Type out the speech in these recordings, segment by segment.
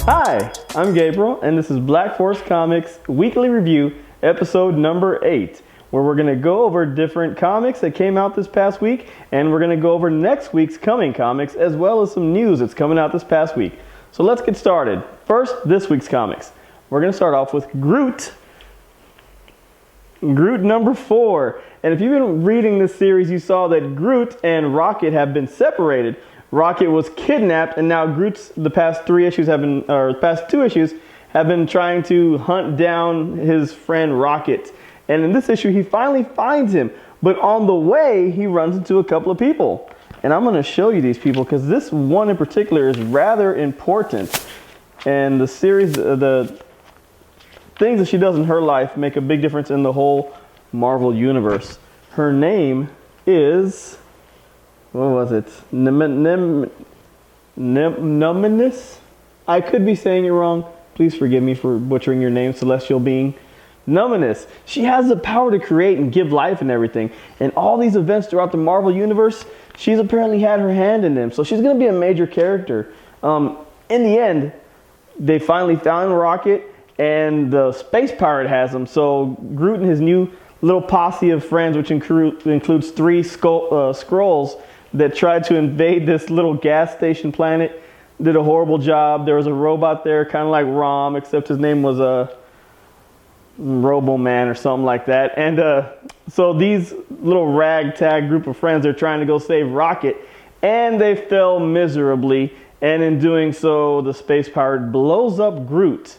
Hi, I'm Gabriel, and this is Black Force Comics Weekly Review, episode number 8, where we're going to go over different comics that came out this past week, and we're going to go over next week's coming comics, as well as some news that's coming out this past week. So let's get started. First, this week's comics. We're going to start off with Groot. Groot number 4. And if you've been reading this series, you saw that Groot and Rocket have been separated. Rocket was kidnapped, and now Groot's the past 2 issues have been trying to hunt down his friend Rocket. And in this issue, he finally finds him. But on the way, he runs into a couple of people. And I'm going to show you these people because this one in particular is rather important. And the series, the things that she does in her life make a big difference in the whole Marvel universe. Her name is... what was it? Numinous? I could be saying it wrong. Please forgive me for butchering your name, Celestial Being. Numinous. She has the power to create and give life and everything. And all these events throughout the Marvel Universe, she's apparently had her hand in them. So she's going to be a major character. In the end, they finally found Rocket, and the space pirate has him. So Groot and his new little posse of friends, which includes 3 Skrulls, that tried to invade this little gas station planet, did a horrible job. There was a robot there, kind of like Rom, except his name was a Robo-Man or something like that. And so these little ragtag group of friends are trying to go save Rocket, and they fail miserably. And in doing so, the space pirate blows up Groot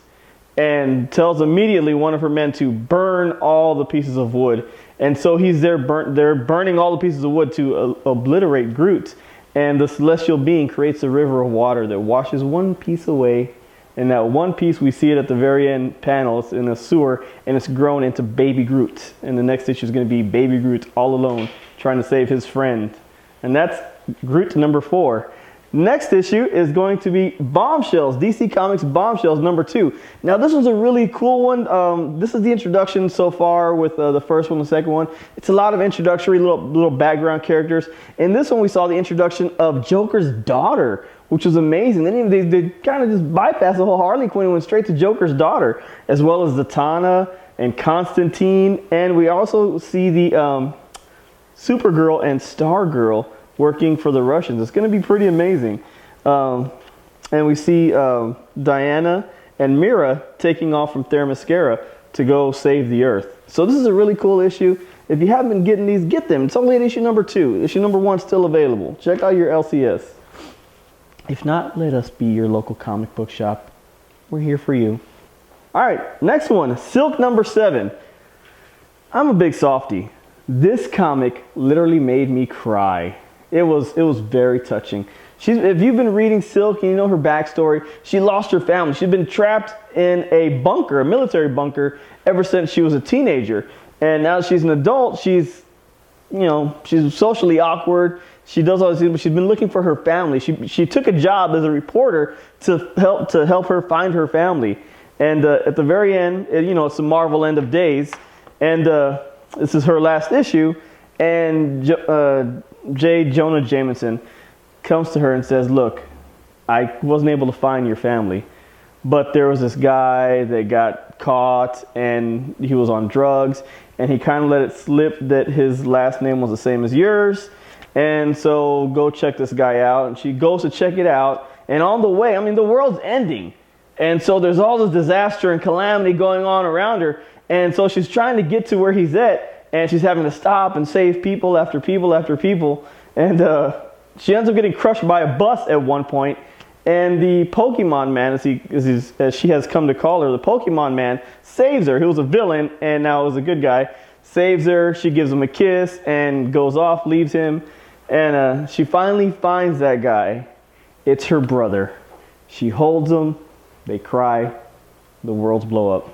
and tells immediately one of her men to burn all the pieces of wood. And so he's there, they're burning all the pieces of wood to obliterate Groot. And the Celestial Being creates a river of water that washes one piece away. And that one piece, we see it at the very end panel. It's in a sewer, and it's grown into Baby Groot. And the next issue is going to be Baby Groot all alone, trying to save his friend. And that's Groot number 4. Next issue is going to be Bombshells, DC Comics Bombshells number 2. Now this one's a really cool one. This is the introduction so far with the first one and the second one. It's a lot of introductory little background characters. In this one we saw the introduction of Joker's daughter, which was amazing. They kind of just bypassed the whole Harley Quinn and went straight to Joker's daughter, as well as Zatanna and Constantine. And we also see the Supergirl and Stargirl working for the Russians. It's going to be pretty amazing. And we see Diana and Mira taking off from Themyscira to go save the Earth. So this is a really cool issue. If you haven't been getting these, get them. It's only at issue number 2. Issue number 1 is still available. Check out your LCS. If not, let us be your local comic book shop. We're here for you. All right, next one, Silk number 7. I'm a big softie. This comic literally made me cry. It was very touching. If you've been reading Silk and you know her backstory, she lost her family. She'd been trapped in a bunker, a military bunker, ever since she was a teenager. And now she's an adult. She's socially awkward. She does all these things, but she's been looking for her family. She took a job as a reporter to help her find her family. And at the very end, it's the Marvel end of days, and this is her last issue. And J. Jonah Jameson comes to her and says, "Look, I wasn't able to find your family, but there was this guy that got caught, and he was on drugs, and he kind of let it slip that his last name was the same as yours. And so go check this guy out." And she goes to check it out. And on the way, the world's ending. And so there's all this disaster and calamity going on around her. And so she's trying to get to where he's at. And she's having to stop and save people after people after people. And she ends up getting crushed by a bus at one point. And the Pokemon Man, as she has come to call her, the Pokemon Man saves her. He was a villain and now is a good guy. Saves her. She gives him a kiss and goes off, leaves him. And she finally finds that guy. It's her brother. She holds him. They cry. The worlds blow up.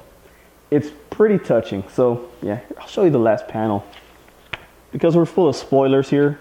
It's pretty touching. So, yeah, I'll show you the last panel, because we're full of spoilers here.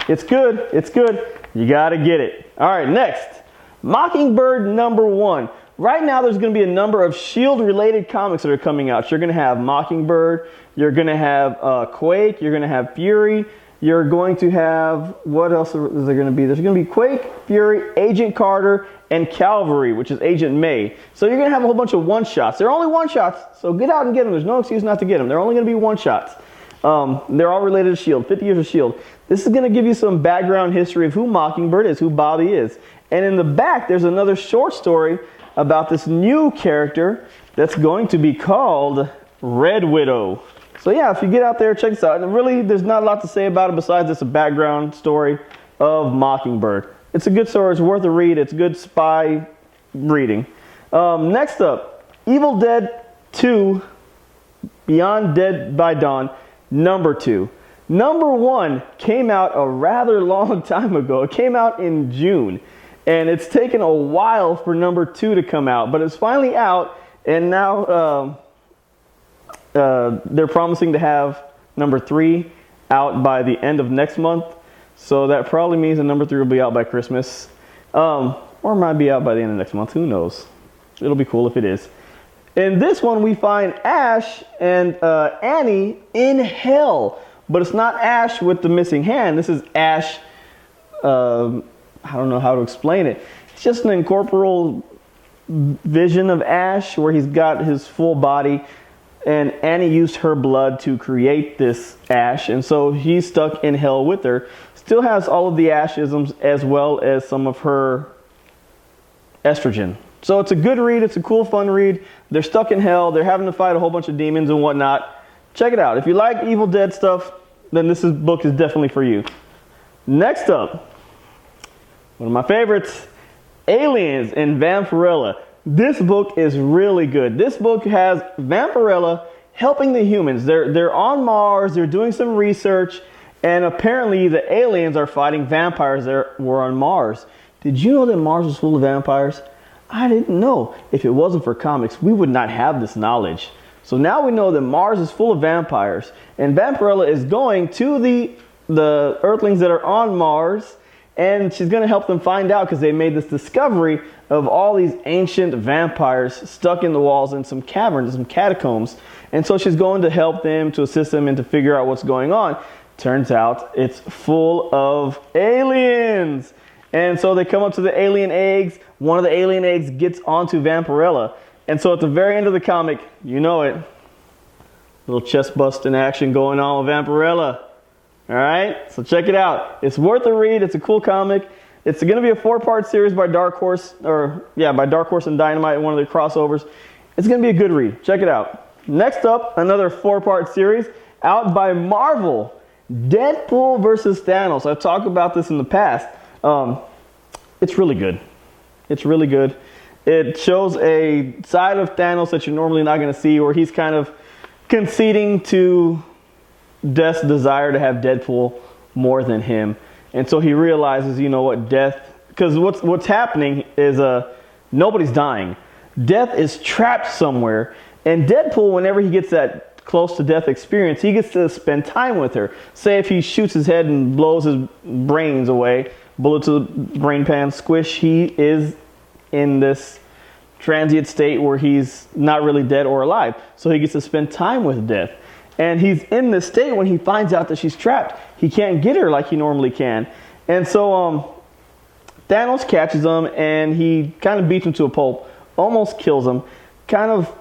It's good. It's good. You got to get it. All right, next. Mockingbird number 1. Right now, there's going to be a number of S.H.I.E.L.D. related comics that are coming out. You're going to have Mockingbird. You're going to have Quake. You're going to have Fury. You're going to have, what else is there going to be? There's going to be Quake, Fury, Agent Carter, and Calvary, which is Agent May. So you're going to have a whole bunch of one-shots. They're only one-shots, so get out and get them. There's no excuse not to get them. They're only going to be one-shots. They're all related to S.H.I.E.L.D., 50 years of S.H.I.E.L.D. This is going to give you some background history of who Mockingbird is, who Bobby is. And in the back, there's another short story about this new character that's going to be called Red Widow. So yeah, if you get out there, check this out. And really, there's not a lot to say about it besides it's a background story of Mockingbird. It's a good story. It's worth a read. It's good spy reading. Next up, Evil Dead 2, Beyond Dead by Dawn, number 2. Number 1 came out a rather long time ago. It came out in June. And it's taken a while for number 2 to come out. But it's finally out. And now they're promising to have number 3 out by the end of next month. So that probably means that number 3 will be out by Christmas. Or might be out by the end of next month. Who knows? It'll be cool if it is. In this one, we find Ash and Annie in hell. But it's not Ash with the missing hand. This is Ash, I don't know how to explain it. It's just an incorporeal vision of Ash where he's got his full body. And Annie used her blood to create this Ash. And so he's stuck in hell with her. Still has all of the Ashisms as well as some of her estrogen. So it's a good read. It's a cool, fun read. They're stuck in hell. They're having to fight a whole bunch of demons and whatnot. Check it out. If you like Evil Dead stuff, then this book is definitely for you. Next up, one of my favorites, Aliens and Vampirella. This book is really good. This book has Vampirella helping the humans. They're on Mars. They're doing some research. And apparently the aliens are fighting vampires that were on Mars. Did you know that Mars was full of vampires? I didn't know. If it wasn't for comics, we would not have this knowledge. So now we know that Mars is full of vampires. And Vampirella is going to the Earthlings that are on Mars. And she's going to help them find out because they made this discovery of all these ancient vampires stuck in the walls in some caverns, some catacombs. And so she's going to help them, to assist them, and to figure out what's going on. Turns out it's full of aliens. And so they come up to the alien eggs. One of the alien eggs gets onto Vampirella. And so at the very end of the comic, you know it, little chest busting action going on with Vampirella. All right, so check it out. It's worth a read. It's a cool comic. It's going to be a 4-part series by Dark Horse, by Dark Horse and Dynamite, one of the crossovers. It's going to be a good read. Check it out. Next up, another 4-part series out by Marvel, Deadpool versus Thanos. I've talked about this in the past. It's really good. It's really good. It shows a side of Thanos that you're normally not going to see, where he's kind of conceding to Death's desire to have Deadpool more than him. And so he realizes, you know what, Death, because what's happening is nobody's dying. Death is trapped somewhere. And Deadpool, whenever he gets that close to death experience, he gets to spend time with her. Say if he shoots his head and blows his brains away, bullet to the brain pan, squish, he is in this transient state where he's not really dead or alive. So he gets to spend time with Death. And he's in this state when he finds out that she's trapped. He can't get her like he normally can. And so Thanos catches him and he kind of beats him to a pulp, almost kills him, kind of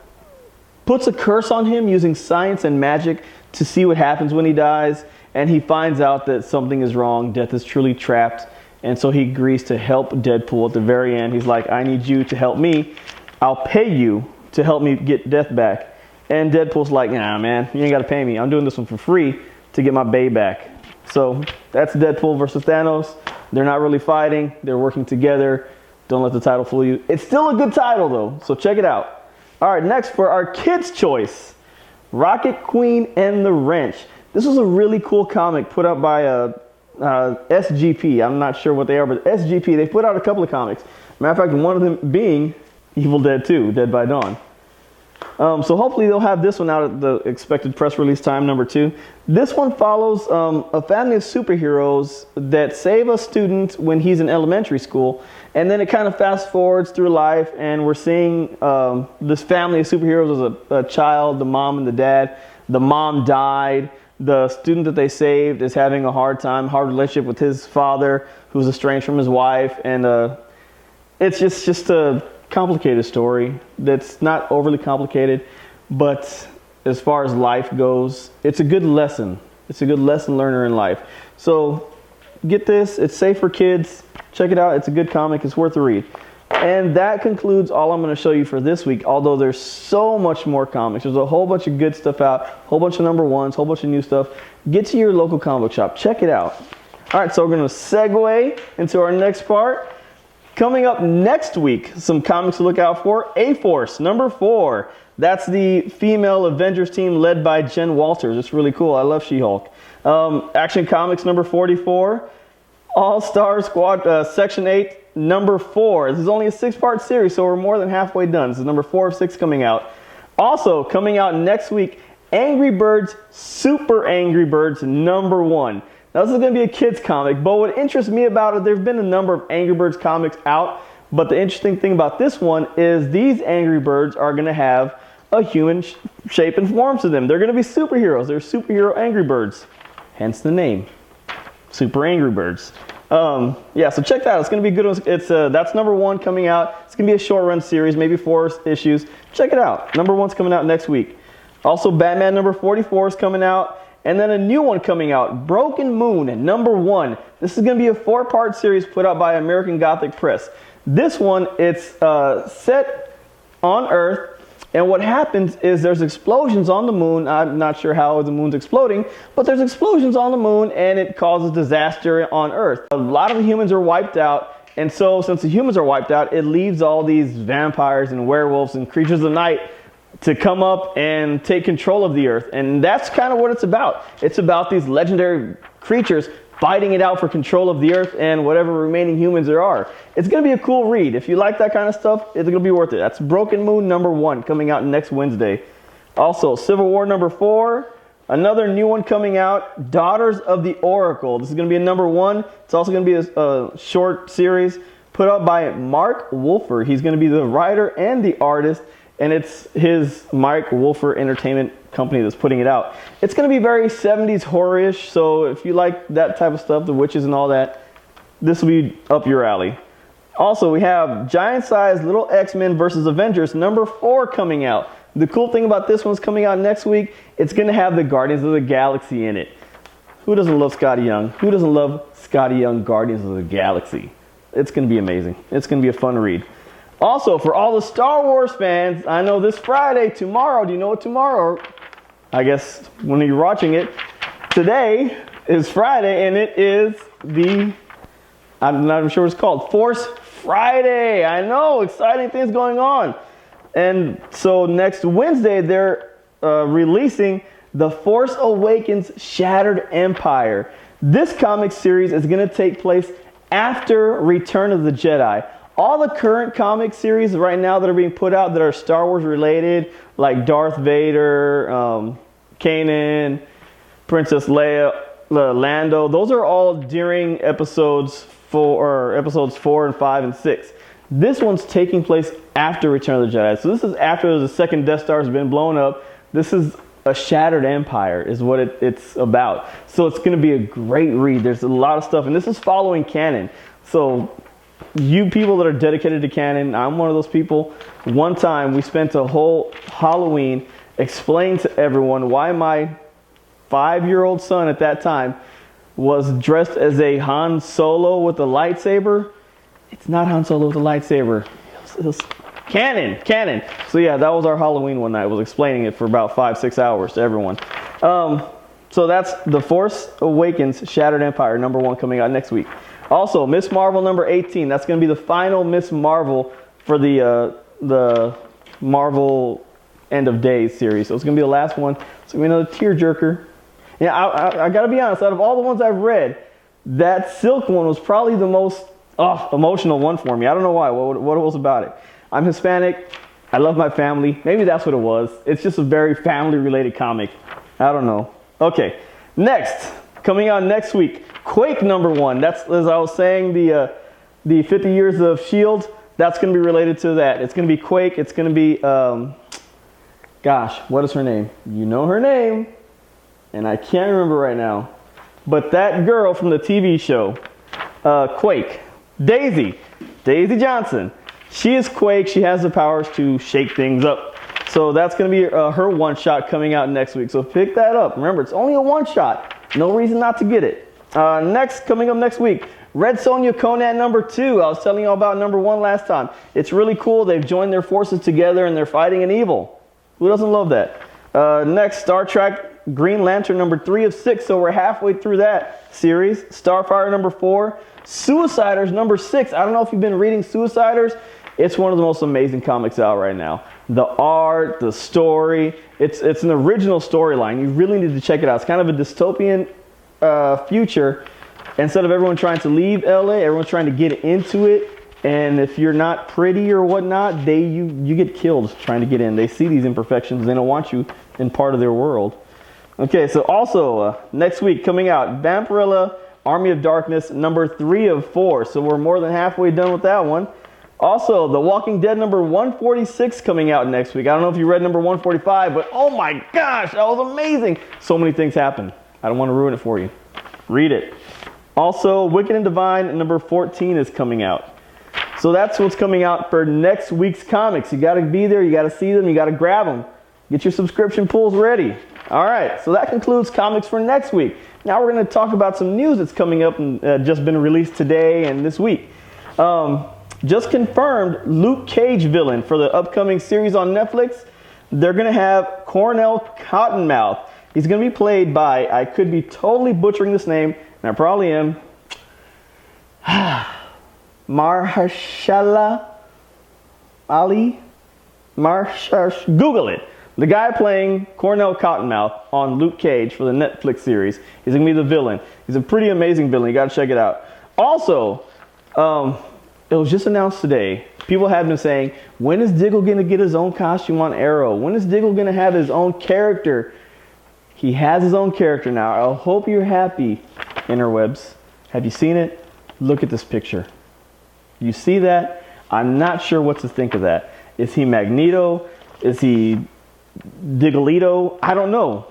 puts a curse on him using science and magic to see what happens when he dies. And he finds out that something is wrong. Death is truly trapped. And so he agrees to help Deadpool at the very end. He's like, I need you to help me. I'll pay you to help me get Death back. And Deadpool's like, nah, man, you ain't got to pay me. I'm doing this one for free to get my bae back. So that's Deadpool versus Thanos. They're not really fighting. They're working together. Don't let the title fool you. It's still a good title, though, so check it out. All right, next for our kids' choice, Rocket Queen and the Wrench. This was a really cool comic put out by SGP. I'm not sure what they are, but SGP, they put out a couple of comics. Matter of fact, one of them being Evil Dead 2, Dead by Dawn. So hopefully they'll have this one out at the expected press release time, number 2. This one follows a family of superheroes that save a student when he's in elementary school. And then it kind of fast forwards through life, and we're seeing this family of superheroes as a child, the mom and the dad, the mom died. The student that they saved is having a hard relationship with his father, who's estranged from his wife, and it's just a complicated story that's not overly complicated, but as far as life goes, it's a good lesson. It's a good lesson learner in life. So get this. It's safe for kids. Check it out. It's a good comic. It's worth a read. And that concludes all I'm going to show you for this week, although there's so much more comics. There's a whole bunch of good stuff out, a whole bunch of number ones, a whole bunch of new stuff. Get to your local comic book shop. Check it out. All right, so we're going to segue into our next part. Coming up next week, some comics to look out for. A-Force, number 4. That's the female Avengers team led by Jen Walters. It's really cool. I love She-Hulk. Action Comics, number 44. All-Star Squad, Section 8. Number 4. This is only a 6-part series, so we're more than halfway done. This is number 4 of 6 coming out. Also, coming out next week, Angry Birds, Super Angry Birds, number 1. Now, this is going to be a kid's comic, but what interests me about it, there have been a number of Angry Birds comics out, but the interesting thing about this one is these Angry Birds are going to have a human shape and form to them. They're going to be superheroes. They're superhero Angry Birds, hence the name, Super Angry Birds. Yeah, so check that out. It's going to be good. It's that's number 1 coming out. It's going to be a short run series, maybe 4 issues. Check it out. Number 1's coming out next week. Also, Batman number 44 is coming out. And then a new one coming out, Broken Moon, number 1. This is going to be a 4-part series put out by American Gothic Press. This one, it's set on Earth. And what happens is there's explosions on the moon. I'm not sure how the moon's exploding, but there's explosions on the moon and it causes disaster on Earth. A lot of the humans are wiped out. And so since the humans are wiped out, it leaves all these vampires and werewolves and creatures of the night to come up and take control of the Earth. And that's kind of what it's about. It's about these legendary creatures fighting it out for control of the Earth and whatever remaining humans there are. It's going to be a cool read. If you like that kind of stuff, it's going to be worth it. That's Broken Moon number 1 coming out next Wednesday. Also, Civil War number 4. Another new one coming out, Daughters of the Oracle. This is going to be a number 1. It's also going to be a short series put out by Mark Wolfer. He's going to be the writer and the artist, and it's his Mike Wolfer Entertainment company that's putting it out. It's going to be very 70s horror-ish, so if you like that type of stuff, the witches and all that, this will be up your alley. Also, we have Giant-Sized Little X-Men vs. Avengers number 4 coming out. The cool thing about this one's coming out next week, it's going to have the Guardians of the Galaxy in it. Who doesn't love Scotty Young? Who doesn't love Scotty Young Guardians of the Galaxy? It's going to be amazing. It's going to be a fun read. Also, for all the Star Wars fans, I know this Friday, tomorrow, do you know what tomorrow? I guess when you're watching it, today is Friday, and it is I'm not even sure what it's called, Force Friday. I know, exciting things going on. And so next Wednesday, they're releasing The Force Awakens Shattered Empire. This comic series is going to take place after Return of the Jedi. All the current comic series right now that are being put out that are Star Wars related, like Darth Vader, Kanan, Princess Leia, Lando, those are all during episodes 4 and 5 and 6. This one's taking place after Return of the Jedi. So this is after the second Death Star has been blown up. This is a shattered empire is what it's about. So it's going to be a great read. There's a lot of stuff, and this is following canon. So you people that are dedicated to canon, I'm one of those people. One time we spent a whole Halloween explaining to everyone why my 5-year-old son at that time was dressed as a Han Solo with a lightsaber. It's not Han Solo with a lightsaber. It was canon. So yeah, that was our Halloween one night. I was explaining it for about 5-6 hours to everyone. So that's The Force Awakens Shattered Empire number 1 coming out next week. Also, Miss Marvel number 18. That's going to be the final Miss Marvel for the Marvel End of Days series. So it's going to be the last one. It's going to be another tearjerker. Yeah, I got to be honest. Out of all the ones I've read, that Silk one was probably the most emotional one for me. I don't know why. What it was about it. I'm Hispanic. I love my family. Maybe that's what it was. It's just a very family-related comic. I don't know. Okay, next. Coming out next week, Quake number 1. That's, as I was saying, the 50 years of S.H.I.E.L.D. That's going to be related to that. It's going to be Quake. It's going to be Gosh, what is her name? You know her name, and I can't remember right now. But that girl from the TV show, Quake, Daisy Johnson. She is Quake. She has the powers to shake things up. So that's going to be her one-shot coming out next week. So pick that up. Remember, it's only a one-shot. No reason not to get it. Coming up next week, Red Sonja Conan #2. I was telling you all about #1 last time. It's really cool. They've joined their forces together and they're fighting an evil. Who doesn't love that? Next, Star Trek Green Lantern #3 of 6. So we're halfway through that series. Starfire #4. Suiciders #6. I don't know if you've been reading Suiciders. It's one of the most amazing comics out right now. The art, the story, it's an original storyline. You really need to check it out. It's kind of a dystopian future. Instead of everyone trying to leave LA, everyone's trying to get into it. And if you're not pretty or whatnot, you get killed trying to get in. They see these imperfections. They don't want you in part of their world. Okay, so also next week coming out, Vampirella Army of Darkness #3 of 4. So we're more than halfway done with that one. Also, The Walking Dead #146 coming out next week. I don't know if you read #145, but oh my gosh, that was amazing. So many things happened. I don't want to ruin it for you. Read it. Also, Wicked and Divine #14 is coming out. So that's what's coming out for next week's comics. You got to be there. You got to see them. You got to grab them. Get your subscription pools ready. All right, so that concludes comics for next week. Now we're going to talk about some news that's coming up and just been released today and this week. Just confirmed Luke Cage villain for the upcoming series on Netflix. They're going to have Cornell Cottonmouth. He's going to be played by, I could be totally butchering this name, and I probably am, Mahershala Ali? Google it. The guy playing Cornell Cottonmouth on Luke Cage for the Netflix series. He's going to be the villain. He's a pretty amazing villain. You got to check it out. Also, it was just announced today. People have been saying, when is Diggle going to get his own costume on Arrow? When is Diggle going to have his own character? He has his own character now. I hope you're happy, interwebs. Have you seen it? Look at this picture. You see that? I'm not sure what to think of that. Is he Magneto? Is he Diggleito? I don't know.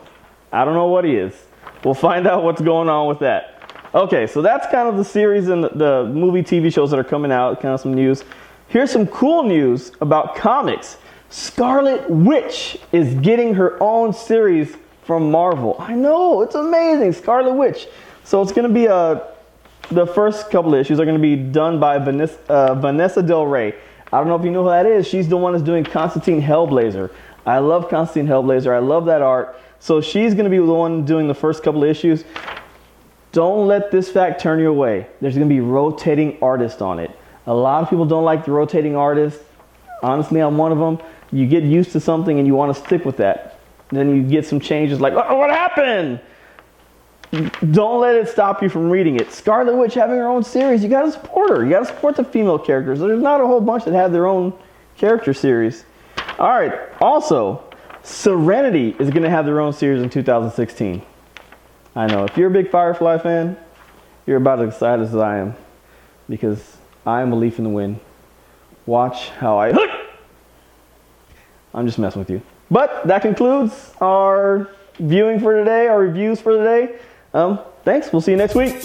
I don't know what he is. We'll find out what's going on with that. Okay, so that's kind of the series and the movie, TV shows that are coming out, kind of some news. Here's some cool news about comics. Scarlet Witch is getting her own series from Marvel. I know, it's amazing. Scarlet Witch. So it's going to be the first couple of issues are going to be done by Vanessa Del Rey. I don't know if you know who that is. She's the one that's doing Constantine Hellblazer. I love Constantine Hellblazer. I love that art. So she's going to be the one doing the first couple of issues. Don't let this fact turn you away. There's going to be rotating artists on it. A lot of people don't like the rotating artists. Honestly, I'm one of them. You get used to something and you want to stick with that. Then you get some changes like, oh, what happened? Don't let it stop you from reading it. Scarlet Witch having her own series, you got to support her. You got to support the female characters. There's not a whole bunch that have their own character series. All right. Also, Serenity is going to have their own series in 2016. I know. If you're a big Firefly fan, you're about as excited as I am. Because I am a leaf in the wind. Watch how I... I'm just messing with you. But that concludes our viewing for today, our reviews for today. Thanks. We'll see you next week.